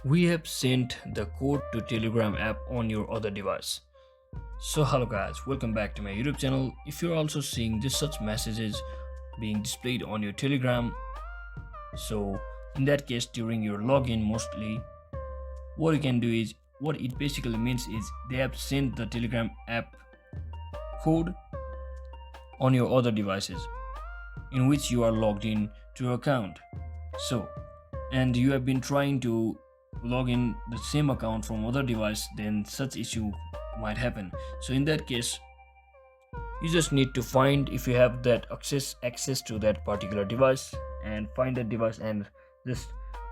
We have sent the code to Telegram app on your other device. So hello guys, welcome back to my YouTube channel. If you're also seeing this such messages being displayed on your Telegram, so in that case during your login mostly, what you can do is, what it basically means is they have sent the Telegram app code on your other devices in which you are logged in to your account. So, and you have been trying to log in the same account from other device, then such issue might happen. So in that case, you just need to find, if you have that access to that particular device, and find that device and just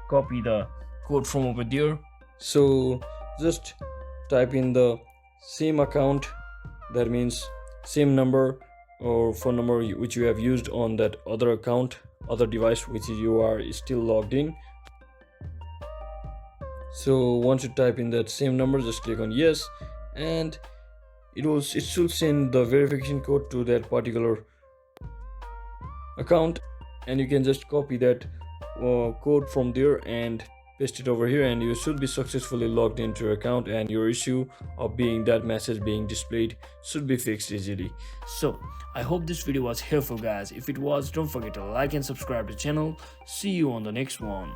copy the code from over there. So just type in the same account, that means same number or phone number which you have used on that other account, other device which you are still logged in. So once you type in that same number, just click on yes, and it should send the verification code to that particular account, and you can just copy that code from there and paste it over here, and you should be successfully logged into your account, and your issue of being that message being displayed should be fixed easily. So I hope this video was helpful guys. If it was, don't forget to like and subscribe to the channel. See you on the next one.